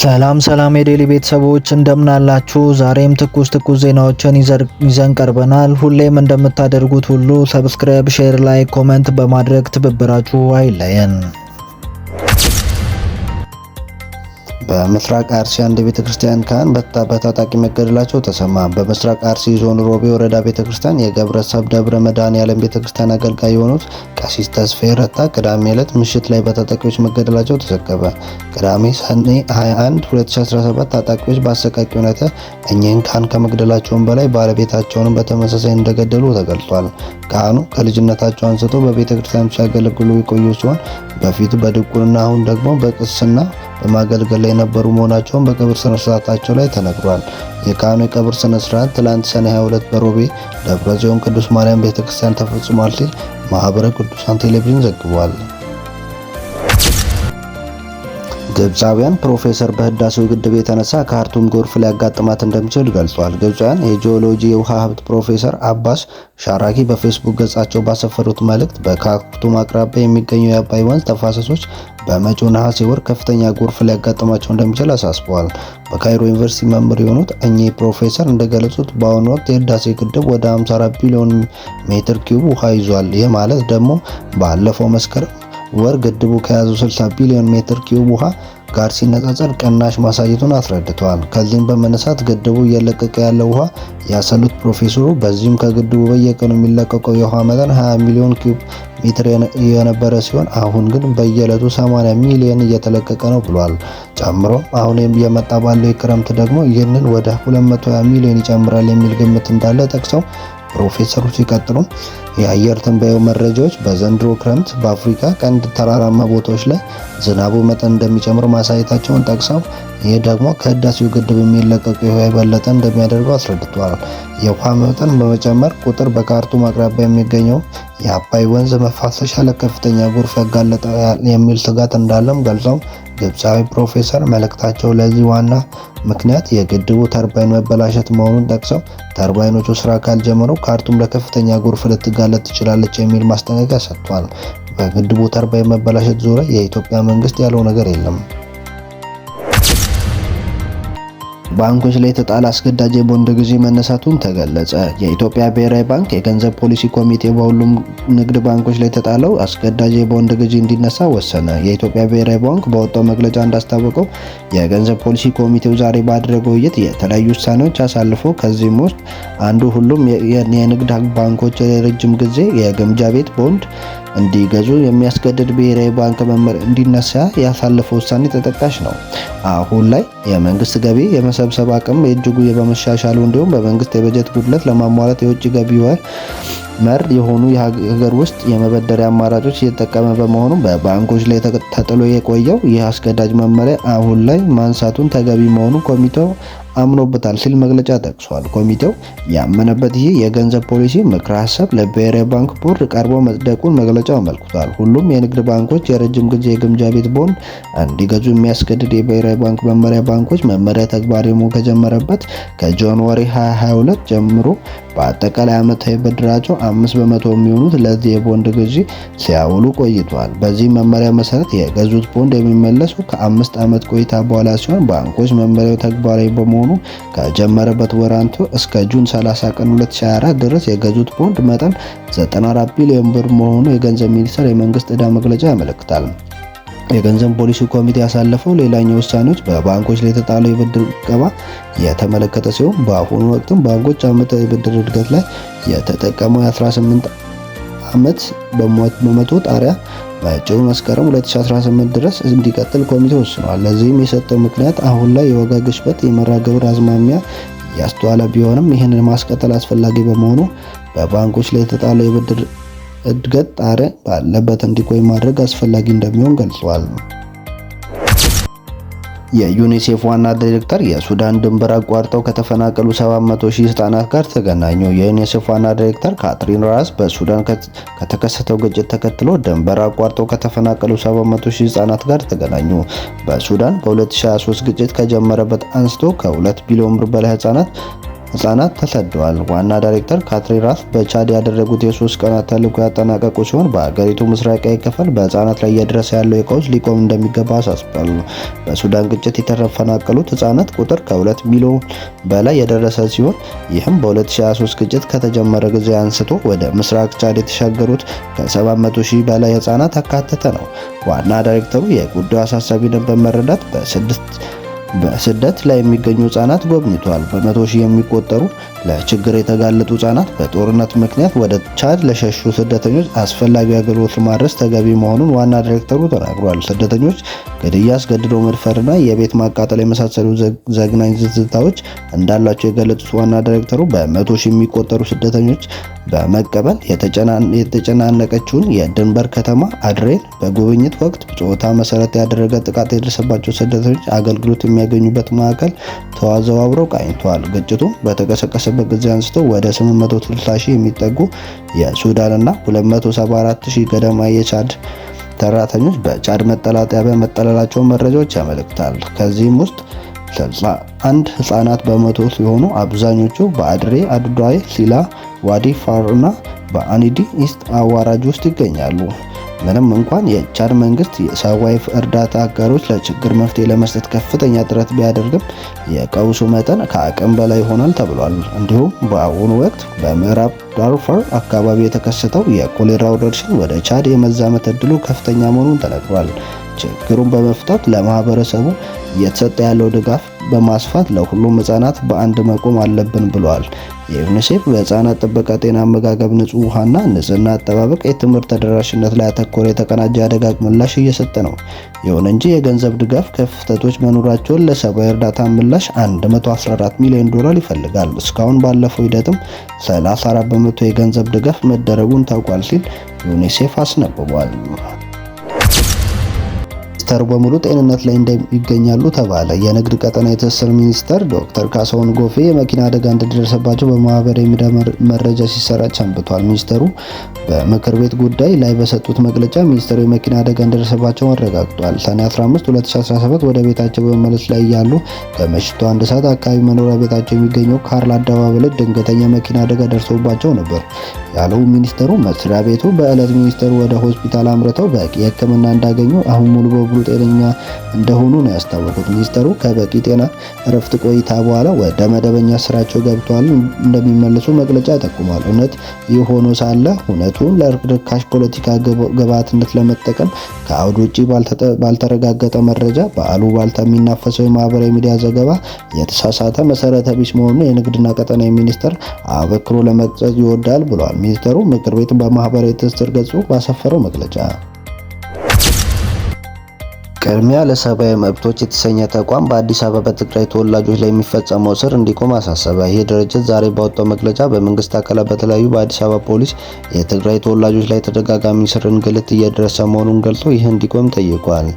ሰላም የዴሊ ቤተሰቦች እንደምን አላችሁ? ዛሬም ትኩስ ዜናዎችን ይዘን ቀርበናል። ሁሌም እንደምታደርጉት ሁሉ ሰብስክራይብ፣ ሼር፣ ላይክ፣ ኮመንት በማድረግ ትብብራችሁ አይለየን። በምስራቅ አርሲ አንድ ቤተክርስቲያን ካህን በታጣቂ መገደላቸው ተሰማ። በምስራቅ አርሲ ዞን ሮቤ ወረዳ ቤተክርስቲያን የገብረ ሰብ ደብረ መድኃኔዓለም ቤተክርስቲያን አገልጋይ የሆኑት ቀሲስ ተስፋዬ ረታ ቅዳሜ ዕለት ምሽት ላይ በታጣቂዎች መገደላቸው ተዘገበ። ቅዳሜ ሰኔ 21 2017 ታጣቂዎች በአሰቃቂ ሁኔታ እኚህን ካህን ከመግደላቸውም በላይ ባለቤታቸውንም በተመሳሳይ እንደገደሉ ተገልጿል። ካህኑ ከልጅነታቸው አንስቶ በቤተክርስቲያኑ ሲያገለግሉ የቆዩ ሲሆን በፊት በድቁና አሁን ደግሞ በቅስና በማገልገል ላይ የነበሩ መሆናቸውን በቀብር ስነ ስርዓታቸው ላይ ተነግሯል። የካህኑ የቀብር ስነ ስርዓት ትላንት ሰኔ 22 በሮቤ ደብረ ጽዮን ቅዱስ ማርያም ቤተክርስቲያን ተፈጽሟል ሲል ማህበረ ቅዱሳን ቴሌቪዥን ዘግቧል። ግብፃውያን ፕሮፌሰር በህዳሴው ግድብ የተነሳ ካርቱም ጎርፍ ሊያጋጥማት እንደሚችል ገልጿል። ግብፃውያን የጂኦሎጂ የውሃ ሀብት ፕሮፌሰር አባስ ሻራኪ በፌስቡክ ገጻቸው ባሰፈሩት መልእክት በካርቱም አቅራቢያ የሚገኙ የአባይ ወንዝ ተፋሰሶች በመጪው ነሐሴ ወር ከፍተኛ ጎርፍ ሊያጋጥማቸው እንደሚችል አሳስበዋል። በካይሮ ዩኒቨርሲቲ መምህር የሆኑት እኚህ ፕሮፌሰር እንደገለጹት በአሁኑ ወቅት የህዳሴ ግድብ ወደ 54 ቢሊዮን ሜትር ኪዩብ ውሃ ይዟል። ይህ ማለት ደግሞ ባለፈው መስከረም ወር ግድቡ ከያዘው 60 ቢሊዮን ሜትር ኪዩብ ውሃ ጋር ሲነጻጸር ቅናሽ ማሳየቱን አስረድተዋል። ከዚህም በመነሳት ግድቡ እየለቀቀ ያለው ውሃ ያሰሉት ፕሮፌሰሩ በዚህም ከግድቡ በየቀኑ የሚለቀቀው የውሃ መጠን 20 ሚሊዮን ኪዩብ ሜትር የነበረ ሲሆን አሁን ግን በየዕለቱ 80 ሚሊዮን እየተለቀቀ ነው ብሏል። ጨምሮ አሁን እየመጣ ባለው የክረምት ደግሞ ይህንን ወደ 220 ሚሊዮን ይጨምራል የሚል ግምት እንዳለ ጠቅሰው ፕሮፌሰሩ ሲቀጥሉ የአየር ትንበያው መረጃዎች በዘንድሮ ክረምት በአፍሪካ ቀንድ ተራራማ ቦታዎች ላይ ዝናቡ መጠን እንደሚጨምር ማሳየታቸውን ጠቅሰው ይህ ደግሞ ከህዳሴው ግድብ የሚለቀቀው ውሃ የበለጠ እንደሚያደርገው አስረድተዋል። የውሃ መጠን በመጨመር ቁጥር በካርቱም አቅራቢያ የሚገኘው የአባይ ወንዝ መፋሰሻ ለከፍተኛ ጎርፍ ያጋለጣል የሚል ስጋት እንዳለም ገልጸው ግብፃዊ ፕሮፌሰር መልእክታቸው ለዚህ ዋና ምክንያት የግድቡ ተርባይን መበላሸት መሆኑን ጠቅሰው ተርባይኖቹ ስራ ካልጀመሩ ካርቱም ለከፍተኛ ጎርፍ ልትጋለጥ ትችላለች የሚል ማስጠንቀቂያ ሰጥቷል። በግድቡ ተርባይን መበላሸት ዙሪያ የኢትዮጵያ መንግስት ያለው ነገር የለም። ባንኮች ላይ የተጣለ አስገዳጅ የቦንድ ግዢ መነሳቱን ተገለጸ። የኢትዮጵያ ብሔራዊ ባንክ የገንዘብ ፖሊሲ ኮሚቴ በሁሉም ንግድ ባንኮች ላይ የተጣለው አስገዳጅ የቦንድ ግዢ እንዲነሳ ወሰነ። የኢትዮጵያ ብሔራዊ ባንክ በወጣው መግለጫ እንዳስታወቀው የገንዘብ ፖሊሲ ኮሚቴው ዛሬ ባደረገው ውይይት የተለያዩ ውሳኔዎች አሳልፎ ከዚህም ውስጥ አንዱ ሁሉም የንግድ ባንኮች የረጅም ጊዜ የግምጃ ቤት ቦንድ እንዲገዙ የሚያስገድድ ብሔራዊ ባንክ መመሪያ እንዲነሳ ያሳለፈው ውሳኔ ተጠቃሽ ነው። አሁን ላይ የመንግስት ገቢ የመሰብሰብ አቅም በእጅጉ በመሻሻሉ እንዲሁም በመንግስት የበጀት ጉድለት ለማሟላት የውጭ ገቢ መር የሆኑ የሀገር ውስጥ የመበደሪያ አማራጮች እየተጠቀመ በመሆኑ በባንኮች ላይ ተጥሎ የቆየው ይህ አስገዳጅ መመሪያ አሁን ላይ ማንሳቱን ተገቢ መሆኑ ኮሚቴው አምኖበታል ሲል መግለጫ ጠቅሷል። ኮሚቴው ያመነበት ይህ የገንዘብ ፖሊሲ ምክረ ሀሳብ ለብሔራዊ ባንክ ቦርድ ቀርቦ መጽደቁን መግለጫው አመልክቷል። ሁሉም የንግድ ባንኮች የረጅም ጊዜ የግምጃ ቤት ቦንድ እንዲገዙ የሚያስገድድ የብሔራዊ ባንክ መመሪያ ባንኮች መመሪያ ተግባራዊ መሆን ከጀመረበት ከጃንዋሪ 2022 ጀምሮ በአጠቃላይ ዓመታዊ ብድራቸው 5 በመቶ የሚሆኑት ለዚህ የቦንድ ግዢ ሲያውሉ ቆይቷል። በዚህ መመሪያ መሰረት የገዙት ቦንድ የሚመለሱ ከ5 ዓመት ቆይታ በኋላ ሲሆን ባንኮች መመሪያው ተግባራዊ በመሆኑ ከጀመረበት ወር አንስቶ እስከ ጁን 30 ቀን 2024 ድረስ የገዙት ቦንድ መጠን 94 ቢሊዮን ብር መሆኑ የገንዘብ ሚኒስቴር የመንግስት ዕዳ መግለጫ ያመለክታል። የገንዘብ ፖሊሲ ኮሚቴ ያሳለፈው ሌላኛው ውሳኔዎች በባንኮች ላይ የተጣለው የብድር ዕቀባ የተመለከተ ሲሆን በአሁኑ ወቅትም ባንኮች ዓመታዊ የብድር እድገት ላይ የተጠቀመው የ18 ዓመት በመቶ ጣሪያ መጪው መስከረም 2018 ድረስ እንዲቀጥል ኮሚቴ ወስኗል። ለዚህም የሰጠው ምክንያት አሁን ላይ የዋጋ ግሽበት የመርሃ ግብር አዝማሚያ ያስተዋለ ቢሆንም ይህንን ማስቀጠል አስፈላጊ በመሆኑ በባንኮች ላይ የተጣለው የብድር እድገት ጣሪያ ባለበት እንዲቆይ ማድረግ አስፈላጊ እንደሚሆን ገልጿል። የዩኒሴፍ ዋና ዳይሬክተር የሱዳን ድንበር አቋርጠው ከተፈናቀሉ 700,000 ህጻናት ጋር ተገናኙ። የዩኒሴፍ ዋና ዳይሬክተር ካትሪን ራስ በሱዳን ከተከሰተው ግጭት ተከትሎ ድንበር አቋርጠው ከተፈናቀሉ 700,000 ህጻናት ጋር ተገናኙ። በሱዳን በ2023 ግጭት ከጀመረበት አንስቶ ከ2 ቢሊዮን ብር በላይ ህጻናት ህጻናት ተሰደዋል። ዋና ዳይሬክተር ካትሪን ራስ በቻድ ያደረጉት የ3 ቀናት ተልዕኮ ያጠናቀቁ ሲሆን በሀገሪቱ ምስራቃዊ ክፍል በህጻናት ላይ እየደረሰ ያለው ቀውስ ሊቆም እንደሚገባ አሳስበዋል። በሱዳን ግጭት የተፈናቀሉት ህጻናት ቁጥር ከ2 ሚሊዮን በላይ የደረሰ ሲሆን ይህም በ2023 ግጭት ከተጀመረ ጊዜ አንስቶ ወደ ምስራቅ ቻድ የተሻገሩት ከ700 ሺህ በላይ ህጻናት ያካተተ ነው። ዋና ዳይሬክተሩ የጉዳዩ አሳሳቢነት በመረዳት በስደት ላይ የሚገኙ ህጻናት ጎብኝተዋል። በመቶ ሺህ የሚቆጠሩ ለችግር የተጋለጡ ህጻናት በጦርነት ምክንያት ወደ ቻድ ለሸሹ ስደተኞች አስፈላጊ አገልግሎት ማድረስ ተገቢ መሆኑን ዋና ዳይሬክተሩ ተናግረዋል። ስደተኞች ግድያ፣ አስገድዶ መድፈርና የቤት ማቃጠል የመሳሰሉ ዘግናኝ ትዝታዎች እንዳላቸው የገለጹት ዋና ዳይሬክተሩ በመቶ ሺህ የሚቆጠሩ ስደተኞች በመቀበል የተጨናነቀችውን የድንበር ከተማ አድሬን በጉብኝት ወቅት ጾታ መሰረት ያደረገ ጥቃት የደረሰባቸው ስደተኞች አገልግሎት የሚያገኙበት ማዕከል ተዘዋውረው ቃኝተዋል። ግጭቱ በተቀሰቀሰበት ጊዜ አንስቶ ወደ 860 ሺህ የሚጠጉ የሱዳንና 274 ሺህ ገደማ የቻድ ሰራተኞች በቻድ መጠለያ ጣቢያ መጠለላቸውን መረጃዎች ያመለክታል። ከዚህም ውስጥ 61 ህጻናት በመቶ ሲሆኑ አብዛኞቹ በአድሬ አዱዳይ፣ ሲላ፣ ዋዲ ፋር እና በአኒዲ ኢስት አዋራጅ ውስጥ ይገኛሉ። ምንም እንኳን የቻድ መንግስት የሰብአዊ እርዳታ አጋሮች ለችግር መፍትሄ ለመስጠት ከፍተኛ ጥረት ቢያደርግም የቀውሱ መጠን ከአቅም በላይ ሆኗል ተብሏል። እንዲሁም በአሁኑ ወቅት በምዕራብ ዳርፉር አካባቢ የተከሰተው የኮሌራ ወረርሽኝ ወደ ቻድ የመዛመት እድሉ ከፍተኛ መሆኑን ተነግሯል። ችግሩን በመፍታት ለማህበረሰቡ እየተሰጠ ያለው ድጋፍ በማስፋት ለሁሉም ህጻናት በአንድ መቆም አለብን ብለዋል። የዩኒሴፍ በህጻናት ጥበቃ፣ ጤና፣ አመጋገብ፣ ንጹህ ውሃና ንጽህና አጠባበቅ፣ የትምህርት ተደራሽነት ላይ ያተኮረ የተቀናጀ አደጋ ምላሽ እየሰጠ ነው። ይሁን እንጂ የገንዘብ ድጋፍ ክፍተቶች መኖራቸውን ለሰብአዊ እርዳታ ምላሽ 114 ሚሊዮን ዶላር ይፈልጋል። እስካሁን ባለፈው ሂደትም 34 በመቶ የገንዘብ ድጋፍ መደረጉን ታውቋል ሲል ዩኒሴፍ አስነብቧል። ሚኒስተሩ በሙሉ ጤንነት ላይ ይገኛሉ ተባለ። የንግድ ቀጠና የትስስር ሚኒስተር ዶክተር ካሳሁን ጎፌ የመኪና አደጋ እንደደረሰባቸው በማህበራዊ ሚዲያ መረጃ ሲሰራጭ ሰንብቷል። ሚኒስተሩ በምክር ቤት ጉዳይ ላይ በሰጡት መግለጫ ሚኒስተሩ የመኪና አደጋ እንደደረሰባቸው አረጋግጧል። ሰኔ 15 2017 ወደ ቤታቸው በመመለስ ላይ ያሉ ከምሽቱ 1 ሰዓት አካባቢ መኖሪያ ቤታቸው የሚገኘው ካርል አደባባይ ላይ ድንገተኛ መኪና አደጋ ደርሶባቸው ነበር ያለው ሚኒስተሩ መስሪያ ቤቱ በዕለት ሚኒስተሩ ወደ ሆስፒታል አምርተው በቂ ሕክምና እንዳገኙ አሁን ሙሉ በሙሉ ጤነኛ እንደሆኑ ነው ያስታወቁት። ሚኒስተሩ ከበቂ ጤና እረፍት ቆይታ በኋላ ወደ መደበኛ ስራቸው ገብተዋል እንደሚመለሱ መግለጫ ጠቁሟል። እውነት ይህ ሆኖ ሳለ እውነቱን ለርካሽ ፖለቲካ ግብዓትነት ለመጠቀም ከአውድ ውጪ ባልተረጋገጠ መረጃ በአሉባልታ የሚናፈሰው የማህበራዊ ሚዲያ ዘገባ የተሳሳተ መሰረተ ቢስ መሆኑን የንግድና ቀጠናዊ ሚኒስተር አበክሮ ለመግለጽ ይወዳል ብሏል። ሚኒስተሩ ምክር ቤት በማህበራዊ ትስስር ገጹ ባሰፈረው መግለጫ ቅድሚያ ለሰብአዊ መብቶች የተሰኘ ተቋም በአዲስ አበባ በትግራይ ተወላጆች ላይ የሚፈጸመው እስር እንዲቆም አሳሰበ። ይህ ድርጅት ዛሬ ባወጣው መግለጫ በመንግስት አካላት በተለያዩ በአዲስ አበባ ፖሊስ የትግራይ ተወላጆች ላይ ተደጋጋሚ እስር፣ እንግልት እየደረሰ መሆኑን ገልጾ ይህ እንዲቆም ጠይቋል።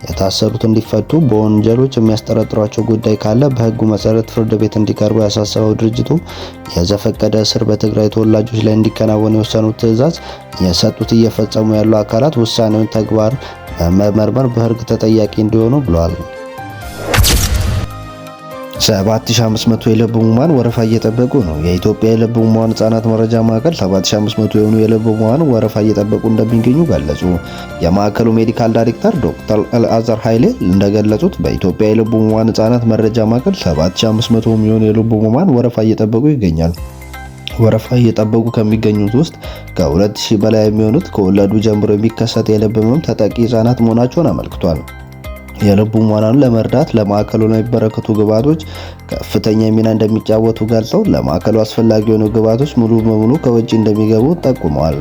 የታሰሩት እንዲፈቱ፣ በወንጀሎች የሚያስጠረጥሯቸው ጉዳይ ካለ በህጉ መሰረት ፍርድ ቤት እንዲቀርቡ ያሳሰበው ድርጅቱ የዘፈቀደ እስር በትግራይ ተወላጆች ላይ እንዲከናወን የወሰኑት ትዕዛዝ የሰጡት እየፈጸሙ ያሉ አካላት ውሳኔውን ተግባር በመመርመር በህግ ተጠያቂ እንዲሆኑ ብለዋል። 7500 የልብ ህሙማን ወረፋ እየጠበቁ ነው። የኢትዮጵያ የልብ ህሙማን ህጻናት መረጃ ማዕከል 7500 የሆኑ የልብ ህሙማን ወረፋ እየጠበቁ እንደሚገኙ ገለጹ። የማዕከሉ ሜዲካል ዳይሬክተር ዶክተር አልአዛር ኃይሌ እንደገለጹት በኢትዮጵያ የልብ ህሙማን ህጻናት መረጃ ማዕከል 7500 የሚሆኑ የልብ ህሙማን ወረፋ እየጠበቁ ይገኛል። ወረፋ እየጠበቁ ከሚገኙት ውስጥ ከ2000 በላይ የሚሆኑት ከወለዱ ጀምሮ የሚከሰት የልብ ህመም ተጠቂ ህጻናት መሆናቸውን አመልክቷል። የልብ ህሙማንን ለመርዳት ለማዕከሉ የሚበረከቱ ግብዓቶች ከፍተኛ ሚና እንደሚጫወቱ ገልጸው ለማዕከሉ አስፈላጊ የሆኑ ግብዓቶች ሙሉ በሙሉ ከውጭ እንደሚገቡ ጠቁመዋል።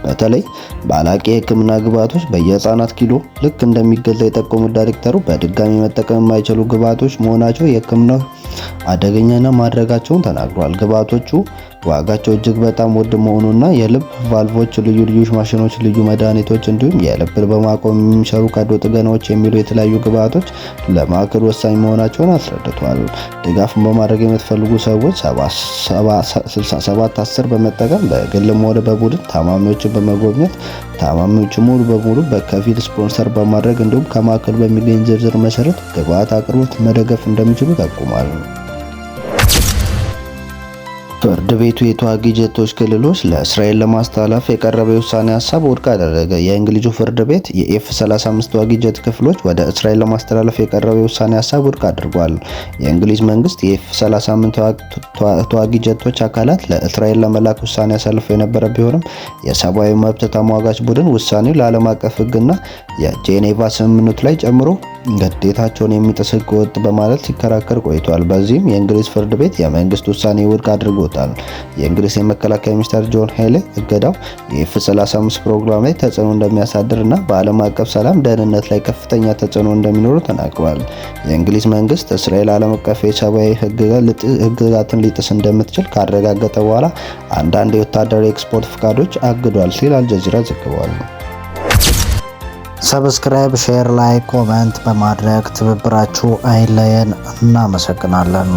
በተለይ ባላቂ የህክምና ግብዓቶች በየህፃናት ኪሎ ልክ እንደሚገዛ የጠቆሙት ዳይሬክተሩ በድጋሚ መጠቀም የማይችሉ ግብዓቶች መሆናቸው የህክምና አደገኛና ማድረጋቸውን ተናግሯል። ግብዓቶቹ ዋጋቸው እጅግ በጣም ውድ መሆኑና የልብ ቫልቮች፣ ልዩ ልዩ ማሽኖች፣ ልዩ መድኃኒቶች እንዲሁም የልብ በማቆም የሚሰሩ ቀዶ ጥገናዎች የሚሉ የተለያዩ ግብዓቶች ለማዕከሉ ወሳኝ መሆናቸውን አስረድቷል። ድጋፍን በማድረግ የምትፈልጉ ሰዎች 7710 በመጠቀም በግልም ሆነ በቡድን ታማሚዎችን በመጎብኘት ታማሚዎቹ ሙሉ በሙሉ በከፊል ስፖንሰር በማድረግ እንዲሁም ከማዕከሉ በሚገኝ ዝርዝር መሰረት ግብዓት አቅርቦት መደገፍ እንደሚችሉ ጠቁሟል። ፍርድ ቤቱ የተዋጊ ጀቶች ክልሎች ለእስራኤል ለማስተላለፍ የቀረበ የውሳኔ ሀሳብ ውድቅ አደረገ። የእንግሊዙ ፍርድ ቤት የኤፍ-35 ተዋጊ ጀት ክፍሎች ወደ እስራኤል ለማስተላለፍ የቀረበ የውሳኔ ሀሳብ ውድቅ አድርጓል። የእንግሊዝ መንግስት የኤፍ-35 ተዋጊ ጀቶች አካላት ለእስራኤል ለመላክ ውሳኔ አሳልፎ የነበረ ቢሆንም የሰብአዊ መብት ተሟጋች ቡድን ውሳኔው ለዓለም አቀፍ ሕግና የጄኔቫ ስምምነት ላይ ጨምሮ ግዴታቸውን የሚጥስ ሕገ ወጥ በማለት ሲከራከር ቆይቷል። በዚህም የእንግሊዝ ፍርድ ቤት የመንግስት ውሳኔ ውድቅ አድርጎታል። የእንግሊዝ የመከላከያ ሚኒስትር ጆን ሄሊ እገዳው የኤፍ-35 ፕሮግራም ላይ ተጽዕኖ እንደሚያሳድር እና በዓለም አቀፍ ሰላም ደህንነት ላይ ከፍተኛ ተጽዕኖ እንደሚኖሩ ተናግሯል። የእንግሊዝ መንግስት እስራኤል ዓለም አቀፍ የሰብአዊ ሕግጋትን ሊጥስ እንደምትችል ካረጋገጠ በኋላ አንዳንድ የወታደራዊ ኤክስፖርት ፍቃዶች አግዷል ሲል አልጀዚራ ዘግቧል። ሰብስክራይብ፣ ሼር፣ ላይክ፣ ኮሜንት በማድረግ ትብብራችሁ አይለየን። እናመሰግናለን።